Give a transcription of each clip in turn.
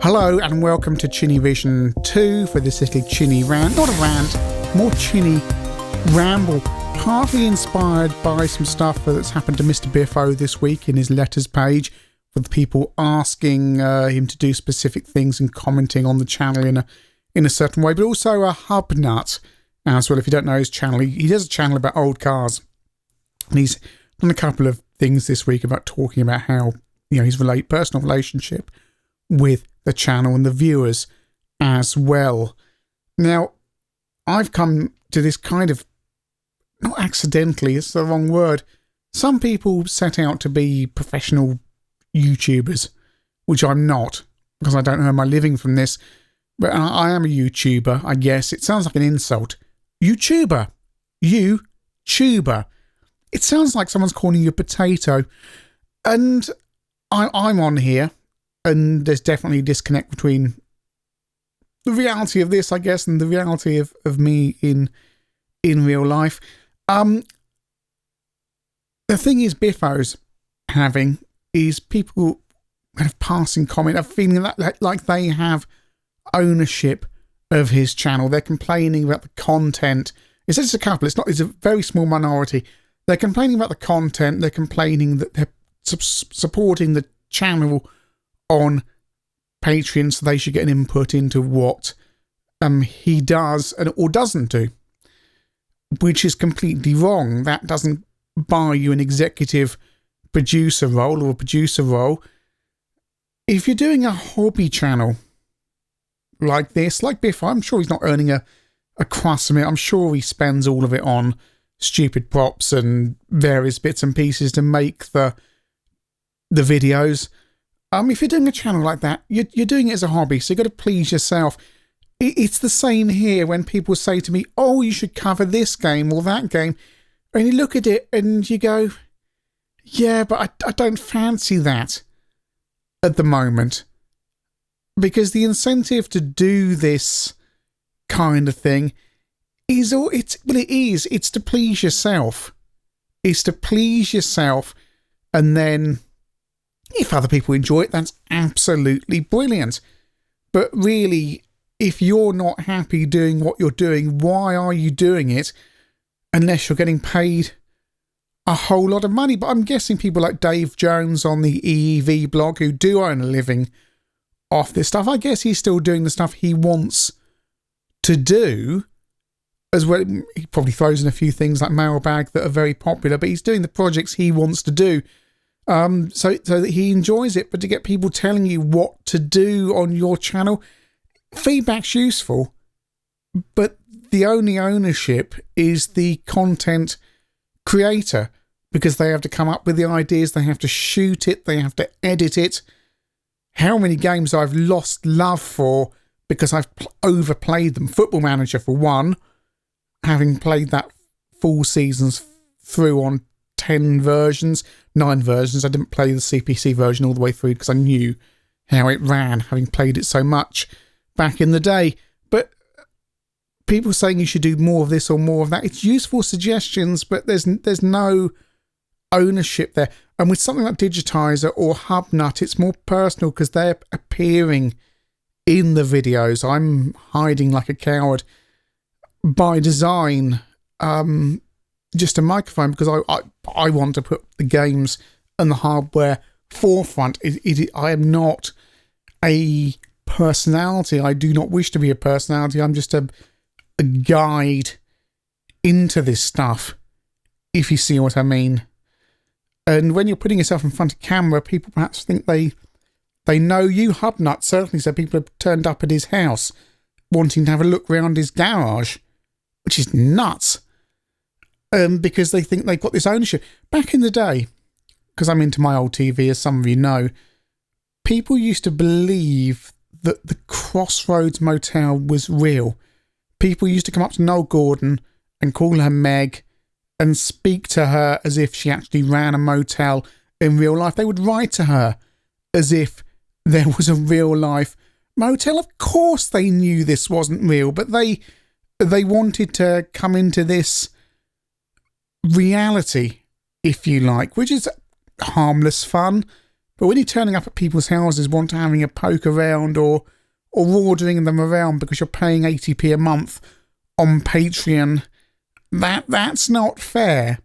Hello and welcome to Chinny Vision 2 for this little Chinnyrant. Not a rant, more Chinny ramble. Partly inspired by some stuff that's happened to Mr. Biffo this week in his letters page, with people asking him to do specific things and commenting on the channel in a certain way, but also a Hubnut as well. If you don't know his channel, he does a channel about old cars, and he's done a couple of things this week about talking about how, you know, his personal relationship with the channel and the viewers as well. Now, I've come to this kind of, not accidentally, it's the wrong word. Some people set out to be professional YouTubers, which I'm not, because I don't earn my living from this, but I am a YouTuber, I guess. It sounds like an insult. YouTuber. YouTuber. It sounds like someone's calling you a potato. And I'm on here, and there's definitely a disconnect between the reality of this, I guess, and the reality of me in real life. The thing is, Biffo's having is people kind of passing comment, of feeling that like they have ownership of his channel. They're complaining about the content. It's just a couple. It's a very small minority. They're complaining about the content. They're complaining that they're supporting the channel on Patreon, so they should get an input into what he does or doesn't do, which is completely wrong. That doesn't buy you an executive producer role or a producer role. If you're doing a hobby channel like this, like Biff, I'm sure he's not earning a crust from it. I'm sure he spends all of it on stupid props and various bits and pieces to make the videos. If you're doing a channel like that, you're doing it as a hobby, so you've got to please yourself. It's the same here when people say to me, oh, you should cover this game or that game. And you look at it and you go, yeah, but I don't fancy that at the moment. Because the incentive to do this kind of thing is, it's to please yourself. It's to please yourself, and then if other people enjoy it, that's absolutely brilliant. But really, if you're not happy doing what you're doing, why are you doing it? Unless you're getting paid a whole lot of money. But I'm guessing people like Dave Jones on the EEV blog, who do earn a living off this stuff, I guess he's still doing the stuff he wants to do as well. He probably throws in a few things like Mailbag that are very popular, but he's doing the projects he wants to do. So that he enjoys it. But to get people telling you what to do on your channel, feedback's useful, but the only ownership is the content creator, because they have to come up with the ideas, they have to shoot it, they have to edit it. How many games I've lost love for because I've overplayed them. Football Manager, for one, having played that full seasons through on 9 versions. I didn't play the CPC version all the way through because I knew how it ran, having played it so much back in the day. But people saying you should do more of this or more of that, it's useful suggestions, but there's no ownership there. And with something like Digitiser or Hubnut, it's more personal because they're appearing in the videos. I'm hiding like a coward by design. Just a microphone, because I want to put the games and the hardware forefront. I am not a personality. I do not wish to be a personality. I'm just a guide into this stuff, if you see what I mean. And when you're putting yourself in front of camera, people perhaps think they know you. Hubnut certainly said people have turned up at his house wanting to have a look around his garage, which is nuts. Because they think they've got this ownership. Back in the day, because I'm into my old TV, as some of you know, people used to believe that the Crossroads Motel was real. People used to come up to Noel Gordon and call her Meg and speak to her as if she actually ran a motel in real life. They would write to her as if there was a real life motel. Of course they knew this wasn't real, but they wanted to come into this reality, if you like, which is harmless fun. But when you're turning up at people's houses, having a poke around or ordering them around because you're paying 80p a month on Patreon, that's not fair.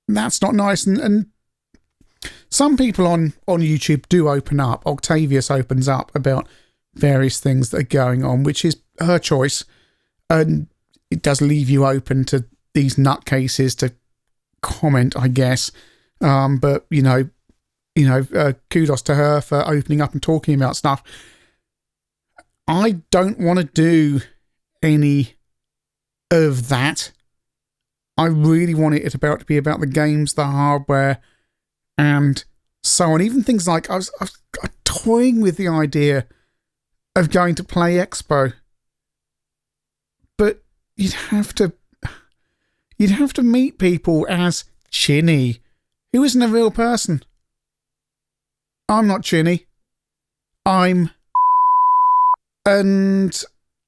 That's not nice. And some people on YouTube do open up. Octavius opens up about various things that are going on, which is her choice. And it does leave you open to these nutcases to comment, I guess. But, kudos to her for opening up and talking about stuff. I don't want to do any of that. I really want it to be about the games, the hardware, and so on. Even things like I was toying with the idea of going to Play Expo, but you'd have to meet people as Chinny, who isn't a real person. I'm not Chinny. And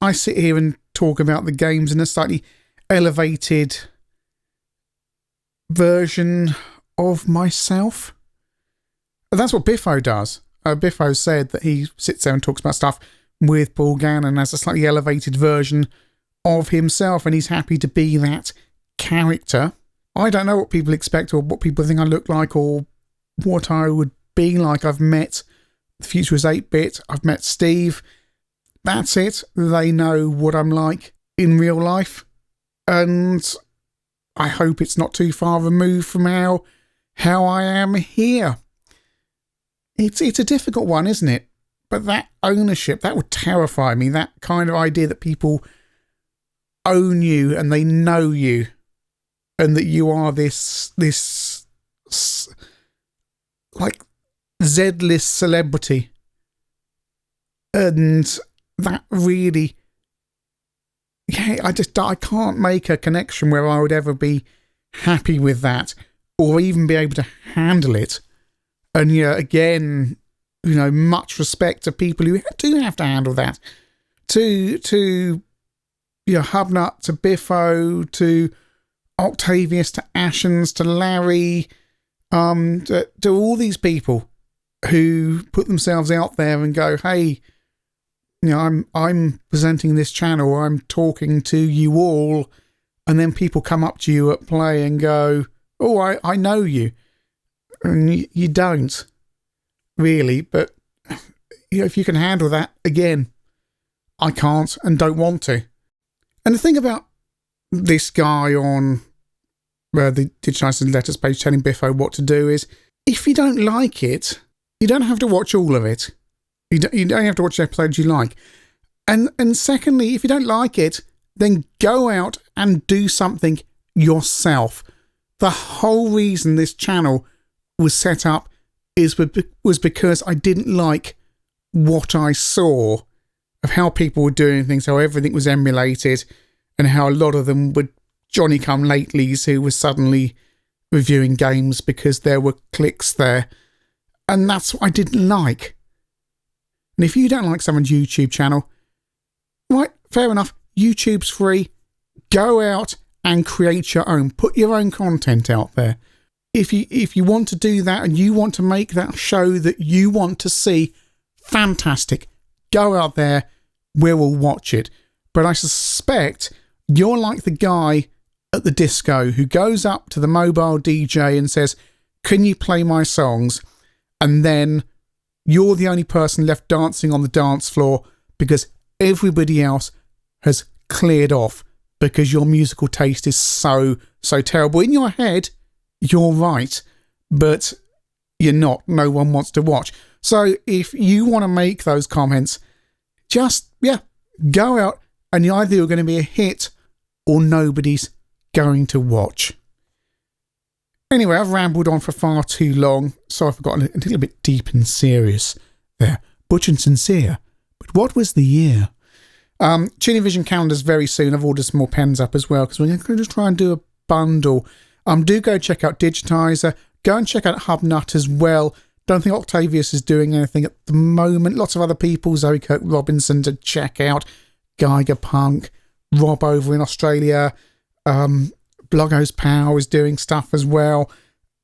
I sit here and talk about the games in a slightly elevated version of myself. That's what Biffo does. Biffo said that he sits there and talks about stuff with Paul Gannon as a slightly elevated version of himself, and he's happy to be that character. I don't know what people expect or what people think I look like or what I would be like. I've met The Future is 8-Bit. I've met Steve. That's it. They know what I'm like in real life. And I hope it's not too far removed from how I am here. It's a difficult one, isn't it? But that ownership, that would terrify me. That kind of idea that people own you and they know you and that you are this like Z-list celebrity. And that really, I can't make a connection where I would ever be happy with that or even be able to handle it. And again, much respect to people who do have to handle that. To Hubnut, to Biffo, to Octavius, to Ashens, to Larry, to all these people who put themselves out there and go, hey, I'm presenting this channel, I'm talking to you all, and then people come up to you at Play and go, oh, I know you. And you don't, really, but if you can handle that, again, I can't and don't want to. And the thing about this guy on the Digitiser Letters page telling Biffo what to do is, if you don't like it, you don't have to watch all of it. You don't have to watch the episodes you like. And secondly, if you don't like it, then go out and do something yourself. The whole reason this channel was set up was because I didn't like what I saw of how people were doing things, how everything was emulated, and how a lot of them were Johnny-come-latelys who were suddenly reviewing games because there were clicks there. And that's what I didn't like. And if you don't like someone's YouTube channel, right, fair enough, YouTube's free. Go out and create your own. Put your own content out there. If you want to do that and you want to make that show that you want to see, fantastic. Go out there, we will watch it. But I suspect you're like the guy at the disco who goes up to the mobile DJ and says, can you play my songs? And then you're the only person left dancing on the dance floor because everybody else has cleared off because your musical taste is so terrible. In your head, you're right, but you're not. No one wants to watch. So if you want to make those comments, just, go out and either you're going to be a hit or nobody's going to watch. Anyway, I've rambled on for far too long, so I've gotten a little bit deep and serious there. Butch and sincere. But what was the year? Chinny Vision calendars very soon. I've ordered some more pens up as well because we're going to just try and do a bundle. Do go check out Digitiser. Go and check out Hubnut as well. Don't think Octavius is doing anything at the moment. Lots of other people, Zoe Kirk Robinson to check out. Geiger Punk, Rob over in Australia. Blogos Pow is doing stuff as well.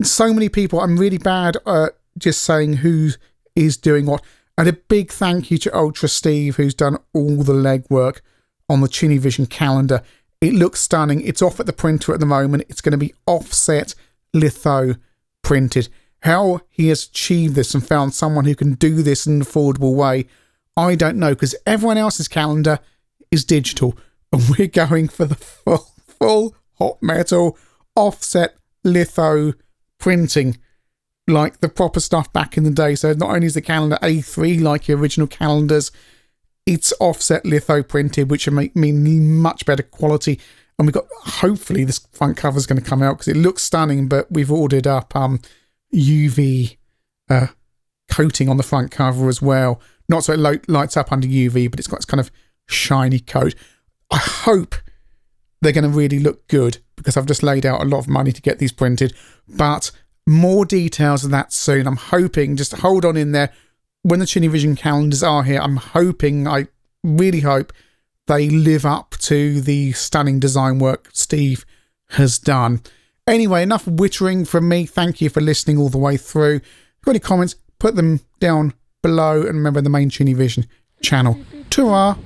So many people. I'm really bad at just saying who is doing what. And a big thank you to Ultra Steve, who's done all the legwork on the Chinny Vision calendar. It looks stunning. It's off at the printer at the moment. It's going to be offset litho printed. How he has achieved this and found someone who can do this in an affordable way, I don't know, because everyone else's calendar is digital, and we're going for the full hot metal offset litho printing, like the proper stuff back in the day. So not only is the calendar A3 like your original calendars, it's offset litho printed, which will mean much better quality. And we've got, hopefully this front cover is going to come out because it looks stunning, but we've ordered up UV coating on the front cover as well. Not so it lights up under UV, but it's got this kind of shiny coat. I hope they're going to really look good because I've just laid out a lot of money to get these printed. But more details of that soon. I'm hoping, just hold on in there. When the Chinny Vision calendars are here, I really hope they live up to the stunning design work Steve has done. Anyway, enough wittering from me. Thank you for listening all the way through. If you've got any comments, put them down below, and remember the main Chinny Vision channel. Ta-ra!